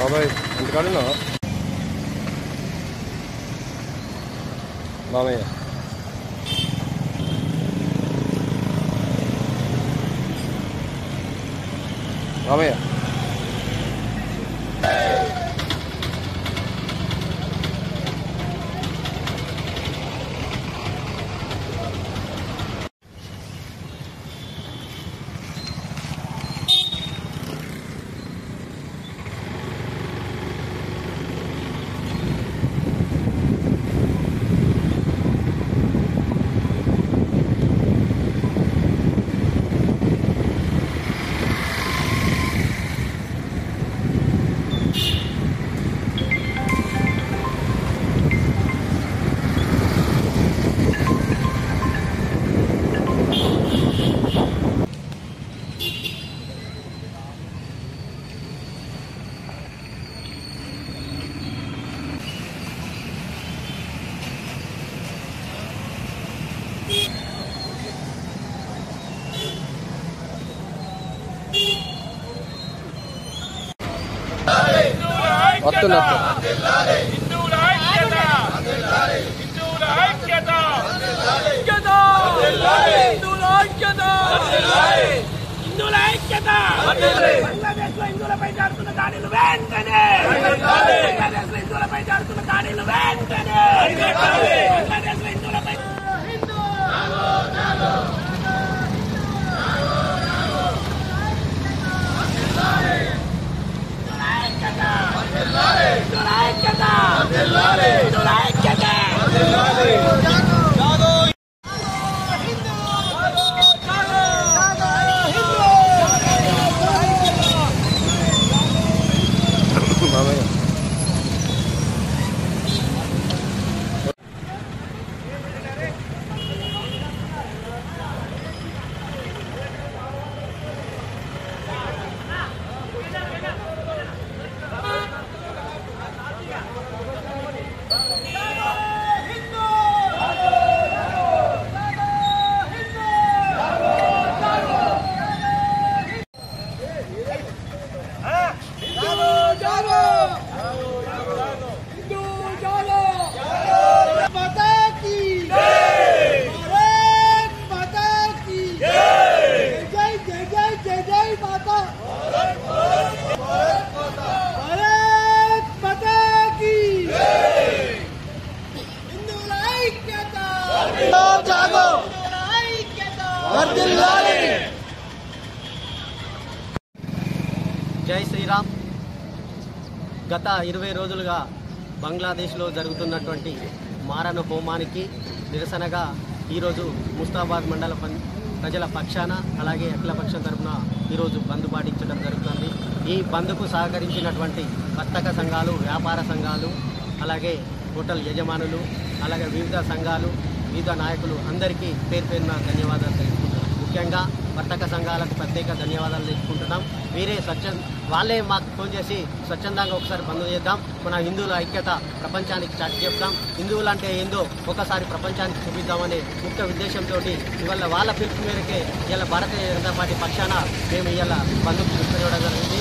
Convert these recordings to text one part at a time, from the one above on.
బాబాయ్ ఇంటికాడున్నా మామయ్య మామయ్య జై శ్రీరామ్. గత 20 రోజులుగా బంగ్లాదేశ్లో జరుగుతున్నటువంటి మారణ హోమానికి నిరసనగా ఈరోజు ముస్తాబాద్ మండల ప్రజల పక్షాన అలాగే అఖిలపక్షం తరఫున ఈరోజు బంద్ పాటించడం జరుగుతుంది. ఈ బంద్కు సహకరించినటువంటి వర్తక సంఘాలు, వ్యాపార సంఘాలు, అలాగే హోటల్ యజమానులు, అలాగే వివిధ సంఘాలు, వివిధ నాయకులు అందరికీ పేరు పేరున ధన్యవాదాలు తెలుపుకుంటున్నాం. ముఖ్యంగా వర్తక సంఘాలకు ప్రత్యేక ధన్యవాదాలు తెలుపుకుంటున్నాం. వాళ్ళే మాకు ఫోన్ చేసి స్వచ్ఛందంగా ఒకసారి బంద్ చేద్దాం, మన హిందువుల ఐక్యత ప్రపంచానికి చాటి చెప్తాం, హిందువులు అంటే ఏందో ఒకసారి ప్రపంచానికి చూపిద్దామనే ముఖ్య ఉద్దేశంతో ఇవాళ వాళ్ళ పిలుపు మేరకే ఇవాళ భారతీయ జనతా పార్టీ పక్షాన మేము ఇవాళ బంద్కు పిలుపునివ్వడం జరిగింది.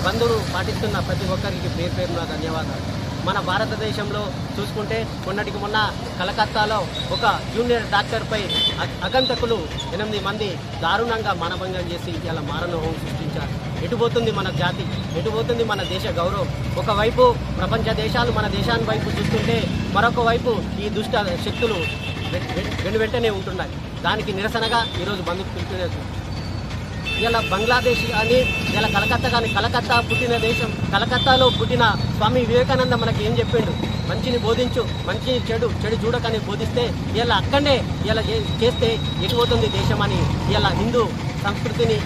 బంద్ను పాటిస్తున్న ప్రతి ఒక్కరికి పేరు పేరున ధన్యవాదాలు. మన భారతదేశంలో చూసుకుంటే మొన్నటికి మొన్న కలకత్తాలో ఒక జూనియర్ డాక్టర్పై అగంతకులు 8 మంది దారుణంగా మానభంగం చేసి ఇలా మారణ హోమం సృష్టించారు. ఎటుపోతుంది మన జాతి, ఎటుపోతుంది మన దేశ గౌరవం? ఒకవైపు ప్రపంచ దేశాలు మన దేశాన్ని వైపు చూస్తుంటే మరొక వైపు ఈ దుష్ట శక్తులు వెంటనే ఉంటున్నాయి. దానికి నిరసనగా ఈరోజు బంద్కు పిలుపునిచ్చారు. ఇలా బంగ్లాదేశ్ కానీ ఇలా కలకత్తా కానీ, కలకత్తా పుట్టిన దేశం, కలకత్తాలో పుట్టిన స్వామి వివేకానంద మనకి ఏం చెప్పిండు? మంచిని బోధించు, మంచిని చెడు చూడకని బోధిస్తే ఇలా అక్కడనే ఇలా చేస్తే ఎటుపోతుంది దేశం అని ఇలా హిందూ సంస్కృతిని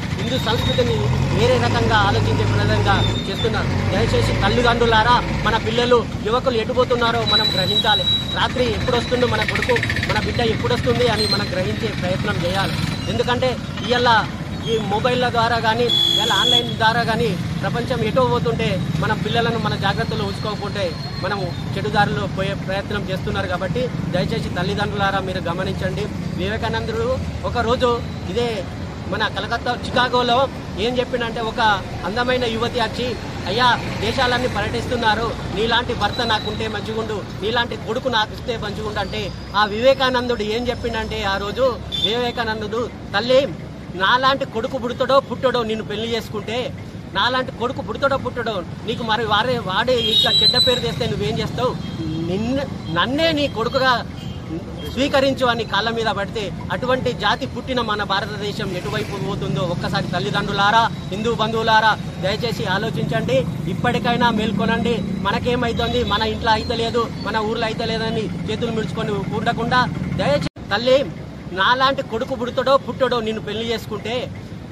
వేరే రకంగా ఆలోచించే విధంగా చేస్తున్నారు. దయచేసి తల్లిదండ్రులారా, మన పిల్లలు యువకులు ఎటుపోతున్నారో మనం గ్రహించాలి. రాత్రి ఎప్పుడొస్తుందో మన కొడుకు, మన బిడ్డ ఎప్పుడొస్తుంది అని మనం గ్రహించే ప్రయత్నం చేయాలి. ఎందుకంటే ఇలా ఈ మొబైళ్ళ ద్వారా కానీ ఇలా ఆన్లైన్ ద్వారా కానీ ప్రపంచం ఎటో పోతుంటే మనం పిల్లలను మన జాగ్రత్తలో ఉంచుకోకపోతే మనము చెడుదారులు పోయే ప్రయత్నం చేస్తున్నారు. కాబట్టి దయచేసి తల్లిదండ్రులారా మీరు గమనించండి. వివేకానందుడు ఒకరోజు ఇదే మన కలకత్తా చికాగోలో ఏం చెప్పిండంటే, ఒక అందమైన యువతి వచ్చి అయ్యా దేశాలన్నీ పర్యటిస్తున్నారు, నీలాంటి భర్త నాకుంటే మంచిగుండు, నీలాంటి కొడుకు నాకు ఇస్తే మంచిగుండు అంటే ఆ వివేకానందుడు ఏం చెప్పిండంటే ఆ రోజు వివేకానందుడు, తల్లి నాలాంటి కొడుకు పుట్టడో నిన్ను పెళ్లి చేసుకుంటే, నాలాంటి కొడుకు పుట్టడో నీకు మరి వాడే ఇట్లా చెడ్డ పేరు తెస్తే నువ్వేం చేస్తావు, నన్నే నీ కొడుకుగా స్వీకరించు అని కాళ్ళ మీద పడితే అటువంటి జాతి పుట్టిన మన భారతదేశం ఎటువైపు పోతుందో ఒక్కసారి తల్లిదండ్రులారా, హిందూ బంధువులారా దయచేసి ఆలోచించండి. ఇప్పటికైనా మేల్కొనండి. మనకేమైతుంది, మన ఇంట్లో అయితే లేదు, మన ఊర్లో అయితే లేదని చేతులు మిడుచుకొని ఉండకుండా దయచేసి తల్లి నాలాంటి కొడుకు పుట్టడో నిన్ను పెళ్లి చేసుకుంటే,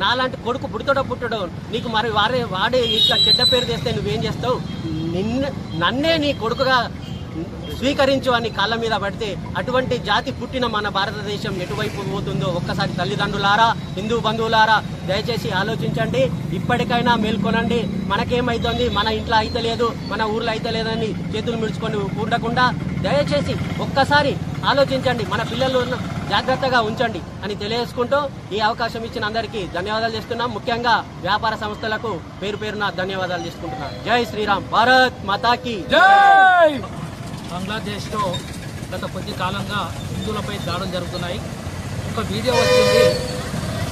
నాలాంటి కొడుకు పుట్టడో నీకు మరి వాడే ఇట్లా చెడ్డ పేరు తెస్తే నువ్వేం చేస్తావు, నన్నే నీ కొడుకుగా స్వీకరించు అని కాళ్ళ మీద పడితే అటువంటి జాతి పుట్టిన మన భారతదేశం ఎటువైపు పోతుందో ఒక్కసారి తల్లిదండ్రులారా, హిందూ బంధువులారా దయచేసి ఆలోచించండి. ఇప్పటికైనా మేల్కొనండి. మనకేమైతుంది, మన ఇంట్లో అయితే లేదు, మన ఊర్లో అయితే లేదని చేతులు మిడుచుకొని ఉండకుండా దయచేసి ఒక్కసారి ఆలోచించండి. మన పిల్లలు జాగ్రత్తగా ఉంచండి అని తెలియజేసుకుంటూ ఈ అవకాశం ఇచ్చిన అందరికీ ధన్యవాదాలు చేస్తున్నాం. ముఖ్యంగా వ్యాపార సంస్థలకు పేరున ధన్యవాదాలు చేసుకుంటున్నాం. జై శ్రీరామ్, భారత్ మాతాకి జై. బంగ్లాదేశ్లో గత కొద్ది కాలంగా హిందువులపై దాడులు జరుగుతున్నాయి. ఒక వీడియో వచ్చింది,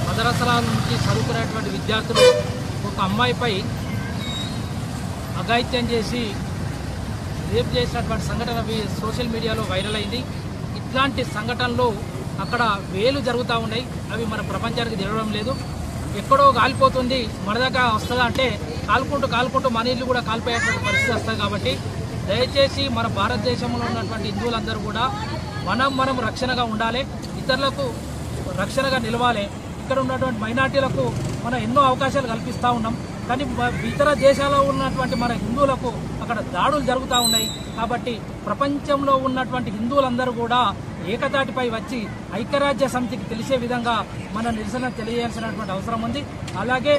మదరసాల నుంచి చదువుకునేటువంటి విద్యార్థులు ఒక అమ్మాయిపై అఘాయిత్యం చేసి రేప్ చేసినటువంటి సంఘటన సోషల్ మీడియాలో వైరల్ అయింది. ఇట్లాంటి సంఘటనలు అక్కడ వేలు జరుగుతూ ఉన్నాయి. అవి మన ప్రపంచానికి తెలియడం లేదు. ఎక్కడో కాలిపోతుంది, మన దగ్గర వస్తుందా అంటే కాలుకుంటూ మన ఇల్లు కూడా కాలిపోయేటువంటి పరిస్థితి వస్తుంది. కాబట్టి దయచేసి మన భారతదేశంలో ఉన్నటువంటి హిందువులందరూ కూడా మనం రక్షణగా ఉండాలి, ఇతరులకు రక్షణగా నిలవాలి. ఇక్కడ ఉన్నటువంటి మైనార్టీలకు మనం ఎన్నో అవకాశాలు కల్పిస్తూ ఉన్నాం, కానీ ఇతర దేశాల్లో ఉన్నటువంటి మన హిందువులకు అక్కడ దాడులు జరుగుతూ ఉన్నాయి. కాబట్టి ప్రపంచంలో ఉన్నటువంటి హిందువులందరూ కూడా ఏకతాటిపై వచ్చి ఐక్యరాజ్య సమితికి తెలిసే విధంగా మన నిరసన తెలియజేయాల్సినటువంటి అవసరం ఉంది. అలాగే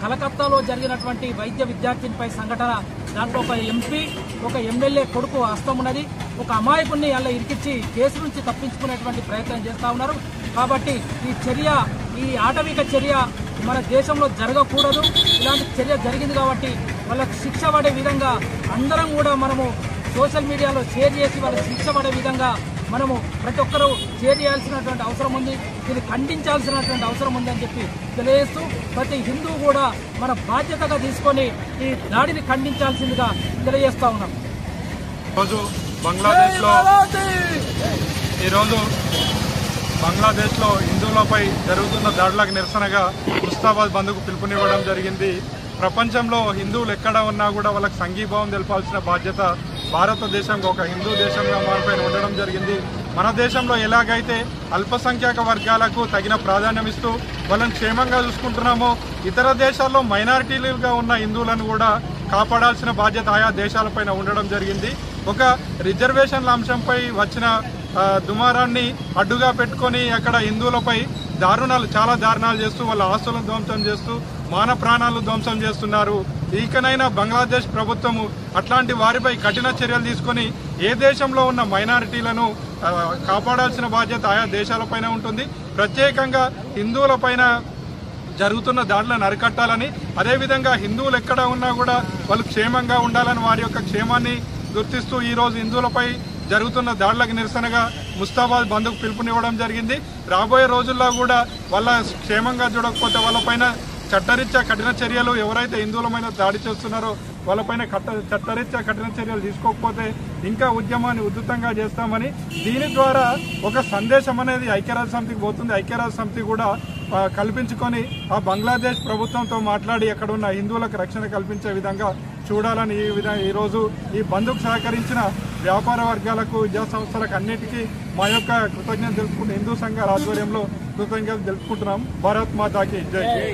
కలకత్తాలో జరిగినటువంటి వైద్య విద్యార్థినిపై సంఘటన, దాంట్లో ఒక ఎంపీ ఒక ఎమ్మెల్యే కొడుకు హస్తం ఉన్నది. ఒక అమాయకుడిని అలా ఇరికించి కేసు నుంచి తప్పించుకునేటువంటి ప్రయత్నం చేస్తూ ఉన్నారు. కాబట్టి ఈ ఆటవిక చర్య మన దేశంలో జరగకూడదు. ఇలాంటి చర్య జరిగింది కాబట్టి వాళ్ళకు శిక్ష పడే విధంగా అందరం కూడా మనము సోషల్ మీడియాలో షేర్ చేసి వాళ్ళకి శిక్ష పడే విధంగా మనము ప్రతి ఒక్కరూ షేర్ చేయాల్సినటువంటి అవసరం ఉంది. ఇది ఖండించాల్సినటువంటి అవసరం ఉందని చెప్పి తెలియజేస్తూ ప్రతి హిందువు కూడా మన బాధ్యతగా తీసుకొని ఈ దాడిని ఖండించాల్సిందిగా తెలియజేస్తా ఉన్నాం. ఈరోజు బంగ్లాదేశ్లో హిందువులపై జరుగుతున్న దాడులకు నిరసనగా ముస్తాబాద్ బంద్కు పిలుపునివ్వడం జరిగింది. ప్రపంచంలో హిందువులు ఎక్కడ ఉన్నా కూడా వాళ్ళకి సంఘీభావం తెలపాల్సిన బాధ్యత భారతదేశంగా ఒక హిందూ దేశంగా మారిపోయి ఉండడం జరిగింది. మన దేశంలో ఎలాగైతే అల్పసంఖ్యాక వర్గాలకు తగిన ప్రాధాన్యం ఇస్తూ వాళ్ళని క్షేమంగా చూసుకుంటున్నామో, ఇతర దేశాల్లో మైనారిటీలుగా ఉన్న హిందువులను కూడా కాపాడాల్సిన బాధ్యత ఆయా దేశాలపైన ఉండడం జరిగింది. ఒక రిజర్వేషన్ల అంశంపై వచ్చిన దుమారాన్ని అడ్డుగా పెట్టుకొని అక్కడ హిందువులపై చాలా దారుణాలు చేస్తూ వాళ్ళ ఆస్తులను ధ్వంసం చేస్తూ మాన ప్రాణాలు ధ్వంసం చేస్తున్నారు. ఇకనైనా బంగ్లాదేశ్ ప్రభుత్వము అట్లాంటి వారిపై కఠిన చర్యలు తీసుకొని ఏ దేశంలో ఉన్న మైనారిటీలను కాపాడాల్సిన బాధ్యత ఆయా దేశాలపైన ఉంటుంది. ప్రత్యేకంగా హిందువులపైన జరుగుతున్న దాడులను అరికట్టాలని, అదేవిధంగా హిందువులు ఎక్కడ ఉన్నా కూడా వాళ్ళు క్షేమంగా ఉండాలని వారి యొక్క క్షేమాన్ని గుర్తిస్తూ ఈరోజు హిందువులపై జరుగుతున్న దాడులకు నిరసనగా ముస్తాబాద్ బంద్కు పిలుపునివ్వడం జరిగింది. రాబోయే రోజుల్లో కూడా వాళ్ళ క్షేమంగా చూడకపోతే వాళ్ళపైన చట్టరీత్యా కఠిన చర్యలు, ఎవరైతే హిందువులమైన దాడి చేస్తున్నారో వాళ్ళపైన చట్టరీత్యా కఠిన చర్యలు తీసుకోకపోతే ఇంకా ఉద్యమాన్ని ఉధృతంగా చేస్తామని, దీని ద్వారా ఒక సందేశం అనేది ఐక్యరాజ్య సమితికి పోతుంది. ఐక్యరాజ్య సమితి కూడా కల్పించుకొని ఆ బంగ్లాదేశ్ ప్రభుత్వంతో మాట్లాడి అక్కడ ఉన్న హిందువులకు రక్షణ కల్పించే విధంగా చూడాలని ఈరోజు ఈ బంద్కు సహకరించిన వ్యాపార వర్గాలకు, విద్యా సంస్థలకు అన్నిటికీ మా యొక్క కృతజ్ఞత తెలుపుకుంటూ హిందూ సంఘాల ఆధ్వర్యంలో కృతజ్ఞతలు తెలుపుకుంటున్నాం. భారత్ మాతాకి జై.